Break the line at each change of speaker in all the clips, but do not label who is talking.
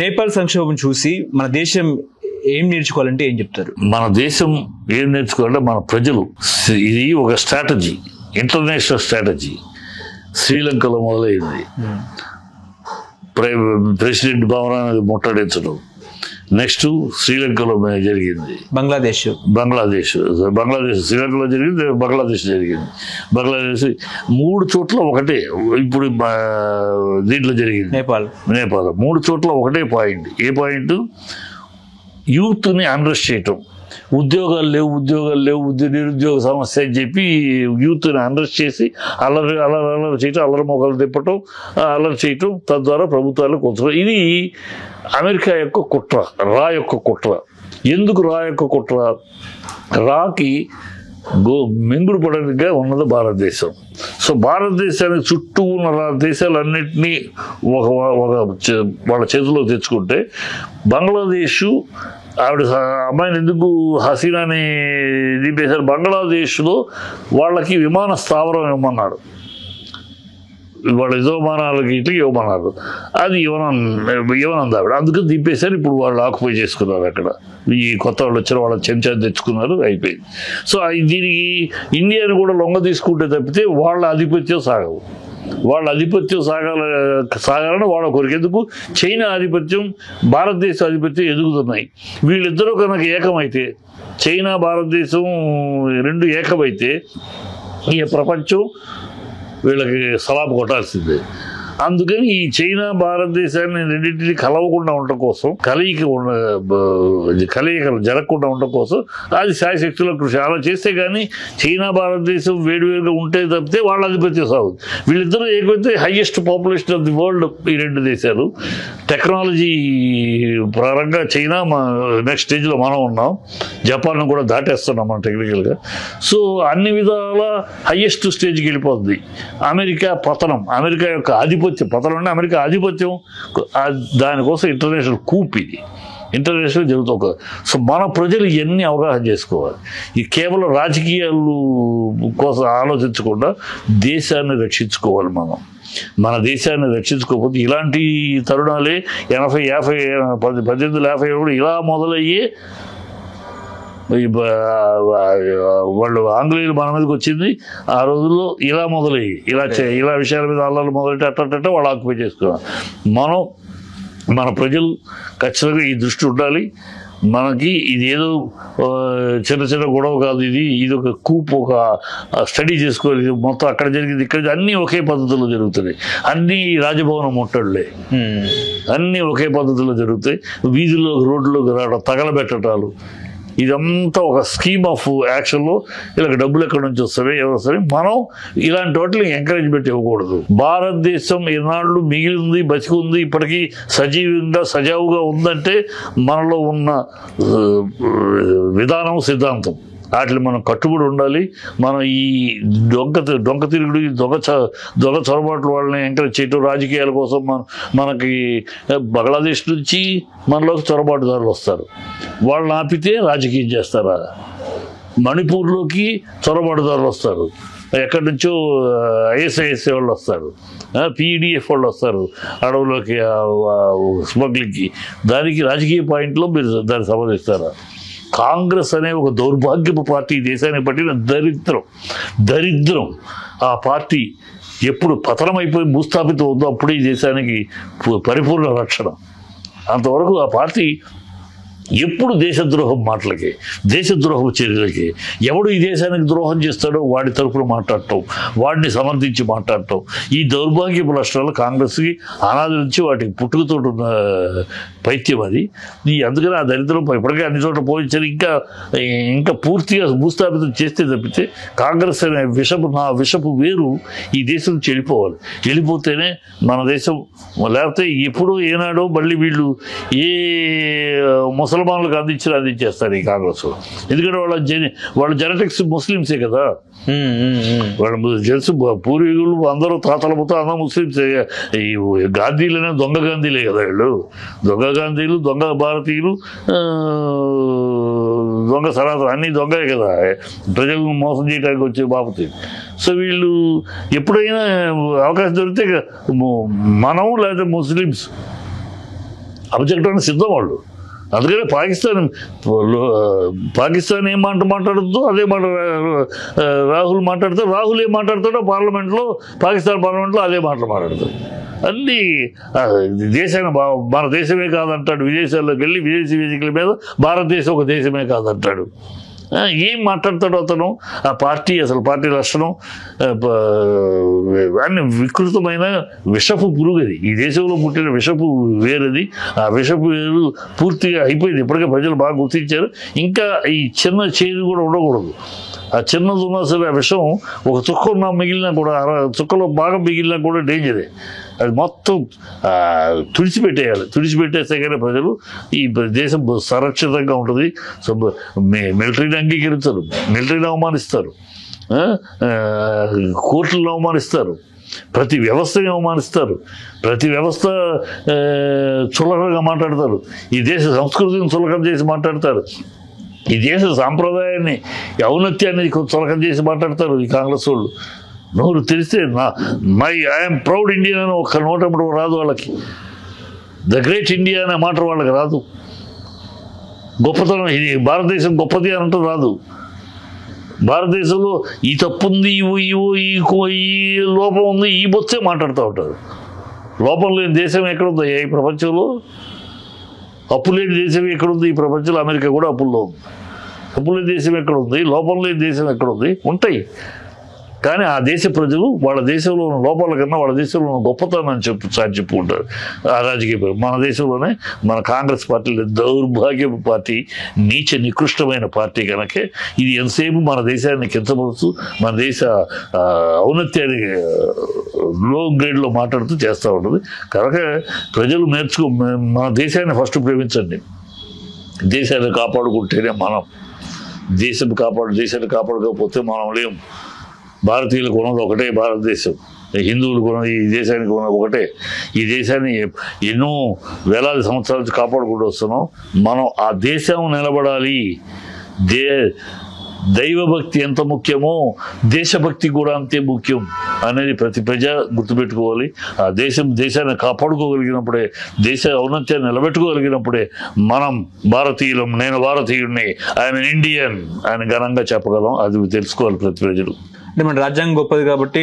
నేపాల్ సంక్షోభం చూసి మన దేశం ఏం నేర్చుకోవాలంటే ఏం చెప్తారు?
మన దేశం ఏం నేర్చుకోవాలంటే మన ప్రజలు, ఇది ఒక స్ట్రాటజీ, ఇంటర్నేషనల్ స్ట్రాటజీ. శ్రీలంకలో మొదలైంది, ప్రెసిడెంట్ భవనాన్ని ముట్టడించడం. నెక్స్ట్ శ్రీలంకలో జరిగింది,
బంగ్లాదేశ్
శ్రీలంకలో జరిగింది, బంగ్లాదేశ్ జరిగింది. బంగ్లాదేశ్ 3 చోట్ల ఒకటే. ఇప్పుడు దీంట్లో జరిగింది నేపాల్ 3 చోట్ల ఒకటే పాయింట్. ఏ పాయింట్? యూత్ని అన్రెస్ట్ చేయటం. ఉద్యోగాలు లేవు, నిరుద్యోగ సమస్య అని చెప్పి యూత్ని అరెస్ట్ చేసి అల్లరి చేయటం, అల్లరి మొక్కలు తిప్పటం, అల్లరి చేయటం, తద్వారా ప్రభుత్వాలు కొంచెం. ఇది అమెరికా యొక్క కుట్ర, రా యొక్క కుట్ర. ఎందుకు రా యొక్క కుట్ర? రాకి మెంగుడు పడనిగా ఉన్నది భారతదేశం. సో భారతదేశానికి చుట్టూ ఉన్న దేశాలన్నింటినీ వాళ్ళ చేతిలో తెచ్చుకుంటే, బంగ్లాదేశ్ ఆవిడ అమ్మాయిని ఎందుకు హసీనాని దింపేశారు? బంగ్లాదేశ్లో వాళ్ళకి విమాన స్థావరం ఇవ్వమన్నాడు, వాళ్ళ విమానాలకి ఇట్లకి ఇవ్వమన్నారు. అది ఇవ్వనంది ఆవిడ, అందుకని దింపేశారు. ఇప్పుడు వాళ్ళు ఆక్యుపై చేసుకున్నారు అక్కడ. ఈ కొత్త వాళ్ళు వచ్చారు, వాళ్ళ చెంచా తెచ్చుకున్నారు, అయిపోయింది. సో దీనికి ఇండియాని కూడా లొంగ తీసుకుంటే తప్పితే వాళ్ళ ఆధిపత్యం సాగవు. వాళ్ళ ఆధిపత్యం సాగాలని వాళ్ళ కోరిక. ఎందుకు? చైనా ఆధిపత్యం, భారతదేశ ఆధిపత్యం ఎదుగుతున్నాయి. వీళ్ళిద్దరూ కనుక ఏకమైతే, చైనా భారతదేశం 2 ఏకమైతే ఈ ప్రపంచం వీళ్ళకి సలాపు కొట్టాల్సిందే. అందుకని ఈ చైనా భారతదేశాన్ని రెండింటినీ కలవకుండా ఉండటం కోసం, కలయికలు జరగకుండా ఉండటం కోసం అది శాయశక్తుల కృషి. అలా చేస్తే కానీ చైనా భారతదేశం వేడివేడిగా ఉంటే తప్పితే వాళ్ళ ఆధిపత్యం సాగుతుంది. వీళ్ళిద్దరూ ఏకైతే highest population of the world ఈ 2 దేశాలు. టెక్నాలజీ పరంగా చైనా నెక్స్ట్ స్టేజ్లో మనం ఉన్నాం, జపాన్ కూడా దాటేస్తున్నాం మనం టెక్నికల్గా. సో అన్ని విధాల హైయెస్ట్ స్టేజ్కి వెళ్ళిపోతుంది. అమెరికా పతనం, అమెరికా యొక్క ఆధిపత్యం పతనం అంటే అమెరికా ఆధిపత్యం, దానికోసం ఇంటర్నేషనల్ కూప్, ఇది ఇంటర్నేషనల్ జరుగుతుంది. సో మన ప్రజలు ఇవన్నీ అవగాహన చేసుకోవాలి. ఈ కేవలం రాజకీయాలు కోసం ఆలోచించకుండా దేశాన్ని రక్షించుకోవాలి. మన దేశాన్ని రక్షించుకోకపోతే ఇలాంటి తరుణాలే 1850 కూడా ఇలా మొదలయ్యే వాళ్ళు ఆంగ్లేయులు మన మీదకి వచ్చింది. ఆ రోజుల్లో ఇలా మొదలయ్యి ఇలా విషయాల మీద అల్లర్లు మొదలెట్టి అట్ట వాళ్ళు ఆక్యుపై చేసుకున్నారు. మన ప్రజలు ఖచ్చితంగా ఈ దృష్టి ఉండాలి. మనకి ఇది ఏదో చిన్న గొడవ కాదు, ఇది ఒక కూప్, ఒక స్టడీ చేసుకోవాలి. మొత్తం అక్కడ జరిగింది, ఇక్కడ అన్నీ ఒకే పద్ధతిలో జరుగుతున్నాయి. అన్నీ రాజభవనం ముట్టడులే, అన్నీ ఒకే పద్ధతిలో జరుగుతాయి. వీధుల్లో రోడ్లోకి రావడం, తగలబెట్టడాలు, ఇదంతా ఒక స్కీమ్ ఆఫ్ యాక్షన్లో. ఇలా డబ్బులు ఎక్కడి నుంచి వస్తాయి, ఎవరు వస్తాయి? మనం ఇలాంటి వాటిని ఎంకరేజ్మెంట్ ఇవ్వకూడదు. భారతదేశం ఈనాళ్ళు మిగిలింది, బతికి ఉంది, ఇప్పటికీ సజావుగా ఉందంటే మనలో ఉన్న విధానం, సిద్ధాంతం, వాటిని మనం కట్టుబడి ఉండాలి. మనం ఈ దొంగ తిరుగుడు, దొంగ చొరబాట్లు వాళ్ళని ఎంకరేజ్ చేయటం, రాజకీయాల కోసం మనకి బంగ్లాదేశ్ నుంచి మనలోకి చొరబాటుదారులు వస్తారు. వాళ్ళని ఆపితే రాజకీయం చేస్తారా? మణిపూర్లోకి చొరబాటుదారులు వస్తారు, ఎక్కడి నుంచో ఐఎస్ఐఎస్ఏ వాళ్ళు వస్తారు, పీడిఎఫ్ వాళ్ళు వస్తారు అడవులోకి స్మగ్లింగ్కి. దానికి రాజకీయ పాయింట్లో మీరు దాన్ని సమర్థిస్తారా? కాంగ్రెస్ అనే ఒక దౌర్భాగ్యపు పార్టీ దేశాన్ని పట్టిన దరిద్రం. ఆ పార్టీ ఎప్పుడు పతనమైపోయి భూస్థాపితం ఉందో అప్పుడే ఈ దేశానికి పరిపూర్ణ రక్షణ. అంతవరకు ఆ పార్టీ ఎప్పుడు దేశద్రోహం మాటలకి, దేశద్రోహం చర్యలకి, ఎవడు ఈ దేశానికి ద్రోహం చేస్తాడో వాడి తరఫున మాట్లాడటం, వాడిని సమర్థించి మాట్లాడటం, ఈ దౌర్భాగ్యపు లక్షణాలు కాంగ్రెస్కి అనాది నుంచి వాటికి పుట్టుకతో ఉన్న పైత్యం అది. అందుకని ఆ దరిద్రం ఇప్పటికే అన్ని చోట్ల పోయించారు. ఇంకా పూర్తిగా భూస్థాపితం చేస్తే తప్పితే కాంగ్రెస్ అనే విషపు వేరు ఈ దేశం నుంచి వెళ్ళిపోతేనే మన దేశం. లేకపోతే ఎప్పుడో ఏనాడో మళ్ళీ వీళ్ళు ఏ ముసల్మాన్లకు అందించేస్తారు ఈ కాంగ్రెస్. ఎందుకంటే వాళ్ళ జెనెటిక్స్ ముస్లిమ్సే కదా. వాళ్ళు తెలుసు, పూర్వీకులు అందరూ తాతల మొత్తం అందరూ ముస్లిమ్సే. ఈ గాంధీలనే దొంగ గాంధీలే కదా వీళ్ళు. దొంగ గాంధీలు, దొంగ భారతీయులు, దొంగ సనాతన, అన్నీ దొంగలే కదా, ప్రజలను మోసం చేయడానికి వచ్చే బాపతి. సో వీళ్ళు ఎప్పుడైనా అవకాశం దొరికితే మనం లేదా ముస్లిమ్స్ అబ్జెక్ట్ సిద్ధం వాళ్ళు. అందుకనే పాకిస్తాన్ ఏం మాట్లాడుతుందో అదే మాట రాహుల్ మాట్లాడతాడు. రాహుల్ ఏం మాట్లాడతాడో పార్లమెంట్లో, పాకిస్తాన్ పార్లమెంట్లో అదే మాటలు మాట్లాడతాడు. అన్నీ దేశాన్ని మన దేశమే కాదంటాడు. విదేశాల్లోకి వెళ్ళి విదేశీ వేదికల మీద భారతదేశం ఒక దేశమే కాదంటాడు. ఏం మాట్లాడతాడు అతను? ఆ పార్టీ అసలు పార్టీ లక్షణం అన్ని వికృతమైన విషపు పురుగది. ఈ దేశంలో పుట్టిన విషపు వేరది. ఆ విషపు వేరు పూర్తిగా అయిపోయింది. ఇప్పటికే ప్రజలు బాగా గుర్తించారు. ఇంకా ఈ చిన్న చేదు కూడా ఉండకూడదు. ఆ చిన్నది ఉన్నా సరే ఆ విషం ఒక చుక్క ఉన్నా మిగిలినా కూడా, చుక్కలో బాగా మిగిలినా కూడా డేంజరే. అది మొత్తం తుడిచిపెట్టేయాలి. తుడిచిపెట్టేస్తే కానీ ప్రజలు ఈ దేశం సురక్షితంగా ఉంటుంది. సో మిలిటరీని అంగీకరించరు, మిలిటరీని అవమానిస్తారు, కోర్టులను అవమానిస్తారు, ప్రతి వ్యవస్థని అవమానిస్తారు, ప్రతి వ్యవస్థ చులకనగా మాట్లాడతారు, ఈ దేశ సంస్కృతిని చులకన చేసి మాట్లాడతారు, ఈ దేశ సాంప్రదాయాన్ని ఔన్నత్యాన్ని చులకన చేసి మాట్లాడతారు ఈ కాంగ్రెస్ వాళ్ళు. నోరు తెలిస్తే ఐఎమ్ ప్రౌడ్ ఇండియన్ అని ఒక్క నోటప్పుడు రాదు వాళ్ళకి. ద గ్రేట్ ఇండియా అనే మాట వాళ్ళకి రాదు. గొప్పతనం ఇది భారతదేశం గొప్పది అనంటూ రాదు. భారతదేశంలో ఈ తప్పు ఉంది, ఈ లోపం ఉంది, ఈ బొచ్చే మాట్లాడుతూ ఉంటారు. లోపం లేని దేశం ఎక్కడుంది ఈ ప్రపంచంలో? అప్పు లేని దేశం ఎక్కడుంది ఈ ప్రపంచంలో? అమెరికా కూడా అప్పుల్లో ఉంది. అప్పు లేని దేశం ఎక్కడుంది? లోపం లేని దేశం ఎక్కడుంది? ఉంటాయి. కానీ ఆ దేశ ప్రజలు వాళ్ళ దేశంలో ఉన్న లోపాల కన్నా వాళ్ళ దేశంలో ఉన్న గొప్పతనం చెప్పుకుంటారు ఆ రాజకీయ. మన దేశంలోనే మన కాంగ్రెస్ పార్టీ దౌర్భాగ్యపు పార్టీ, నీచ నికృష్టమైన పార్టీ కనుకే ఇది ఎంతసేపు మన దేశాన్ని కించపరుస్తూ మన దేశ ఔన్నత్యాన్ని లో గ్రేడ్లో మాట్లాడుతూ చేస్తూ ఉంటుంది. కనుక ప్రజలు మన దేశాన్ని ఫస్ట్ ప్రేమించండి. దేశాన్ని కాపాడుకుంటేనే మనం. దేశాన్ని కాపాడుకోకపోతే మనం లేము. భారతీయులకు ఉన్నది ఒకటే భారతదేశం, హిందువులకు ఉన్నది ఈ దేశానికి ఉన్నది ఒకటే. ఈ దేశాన్ని ఎన్నో వేలాది సంవత్సరాల నుంచి కాపాడుకుంటూ వస్తున్నాం. మనం ఆ దేశం నిలబడాలి. దైవభక్తి ఎంత ముఖ్యమో దేశభక్తి కూడా అంతే ముఖ్యం అనేది ప్రతి ప్రజ గుర్తుపెట్టుకోవాలి. ఆ దేశాన్ని కాపాడుకోగలిగినప్పుడే, దేశ ఔన్నత్యాన్ని నిలబెట్టుకోగలిగినప్పుడే మనం భారతీయులం, నేను భారతీయుడిని, ఐఎమ్ ఇండియన్ అని ఘనంగా చెప్పగలం. అది తెలుసుకోవాలి ప్రతి ప్రజలు.
అంటే మన రాజ్యాంగం గొప్పది కాబట్టి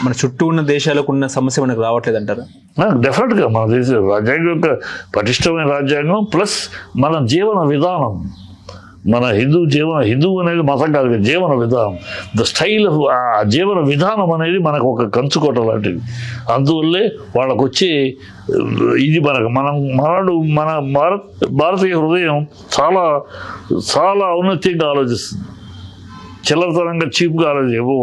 మన చుట్టూ ఉన్న దేశాలకు ఉన్న సమస్య మనకు రావట్లేదు అంటారా?
డెఫినెట్గా మన దేశ రాజ్యాంగం యొక్క పటిష్టమైన రాజ్యాంగం ప్లస్ మన జీవన విధానం, మన హిందూ అనేది మతం కాదు, జీవన విధానం, ద స్టైల్ ఆఫ్ ఆ జీవన విధానం అనేది మనకు ఒక కంచుకోట లాంటిది. అందువల్లే వాళ్ళకు వచ్చే ఇది మన భారతీయ హృదయం చాలా చాలా ఔన్నత్యంగా ఆలోచిస్తుంది. చిల్లరతనంగా చీప్గా ఆలోచించవు.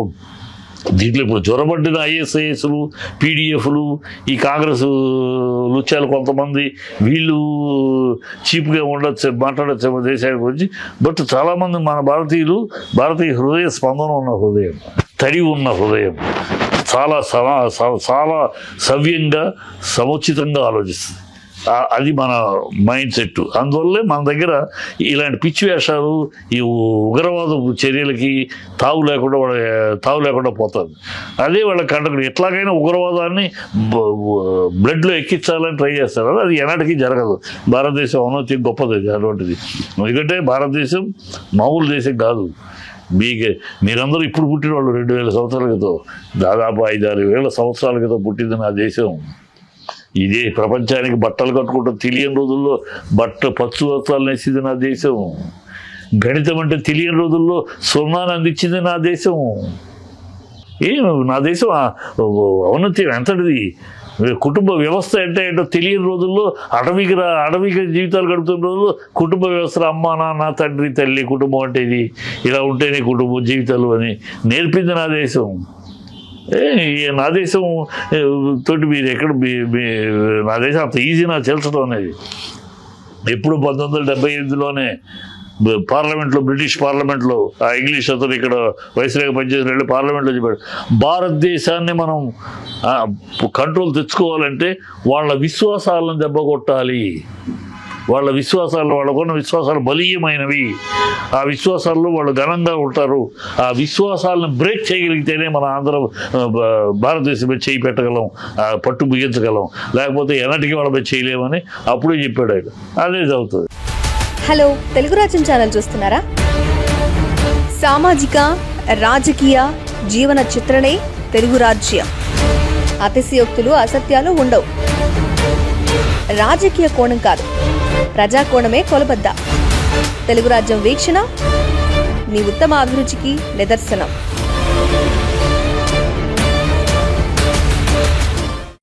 దీంట్లో ఇప్పుడు జ్వరపడ్డిన ఐఎస్ఐఎస్లు, పీడిఎఫ్లు, ఈ కాంగ్రెస్ లుచ్చాలు కొంతమంది వీళ్ళు చీప్గా మాట్లాడచ్చు దేశానికి గురించి. బట్ చాలామంది మన భారతీయ హృదయ స్పందన ఉన్న హృదయం, తడి ఉన్న హృదయం, చాలా చాలా సవ్యంగా సముచితంగా ఆలోచిస్తుంది. అది మన మైండ్ సెట్. అందువల్లే మన దగ్గర ఇలాంటి పిచ్చి వేషాలు, ఈ ఉగ్రవాద చర్యలకి తావు లేకుండా పోతుంది. అదే వాళ్ళ కండకుడు ఎట్లాగైనా ఉగ్రవాదాన్ని బ్లడ్లో ఎక్కించాలని ట్రై చేస్తారు. అది ఎన్నటికీ జరగదు. భారతదేశం ఔన్నత్యం గొప్పది అటువంటిది. ఎందుకంటే భారతదేశం మామూలు దేశం కాదు. మీరందరూ ఇప్పుడు పుట్టిన వాళ్ళు 2000 సంవత్సరాల క్రితం, దాదాపు 5-6 సంవత్సరాల క్రితం పుట్టింది నా దేశం. ఇదే ప్రపంచానికి బట్టలు కట్టుకుంటూ తెలియని రోజుల్లో పచ్చు వస్త్రాలు నేసింది నా దేశం. గణితం అంటే తెలియని రోజుల్లో సున్నాన్ని అందించింది నా దేశం. నా దేశం ఔన్నత్యం ఎంతటిది. కుటుంబ వ్యవస్థ అంటే ఏంటో తెలియని రోజుల్లో అడవికి జీవితాలు గడుపుతున్న రోజుల్లో కుటుంబ వ్యవస్థ, అమ్మ నాన్న తండ్రి తల్లి కుటుంబం అంటే ఇది, ఇలా ఉంటేనే కుటుంబం జీవితాలు అని నేర్పింది నా దేశం. నా దేశం తోటి మీరు ఎక్కడ నా దేశం అంత ఈజీ నాకు తెలుసడం అనేది. ఎప్పుడు 1978లోనే పార్లమెంట్లో, బ్రిటిష్ పార్లమెంట్లో ఆ ఇంగ్లీష్ అతను ఇక్కడ వైస్రాయ్ పనిచేసిన వెళ్ళి పార్లమెంట్లో చెప్పాడు, భారతదేశాన్ని మనం కంట్రోల్ తెచ్చుకోవాలంటే వాళ్ళ విశ్వాసాలను దెబ్బ కొట్టాలి. వాళ్ళ విశ్వాసాలు, వాళ్ళకున్న విశ్వాసాలు బలీయమైనవి. ఆ విశ్వాసాల్లో వాళ్ళు ఘనంగా ఉంటారు. ఆ విశ్వాసాలను బ్రేక్ చేయగలిగితేనే మన భారతదేశం మీద చేయి పెట్టగలం, పట్టు బిగించగలం. లేకపోతే ఎన్నటికీ వాళ్ళ మీద చేయలేమని అప్పుడే చెప్పాడు ఆయన. అదే చదువుతుంది.
హలో, తెలుగు రాజ్యం ఛానల్ చూస్తున్నారా? సామాజిక, రాజకీయ, జీవన చిత్రణే తెలుగు రాజ్యం. అతిశయోక్తులు, అసత్యాలు ఉండవు. రాజకీయ కోణం కాదు, ప్రజా కోణమే కొలబద్ద. తెలుగు రాజ్యం వీక్షణ మీ ఉత్తమ అభిరుచికి నిదర్శనం.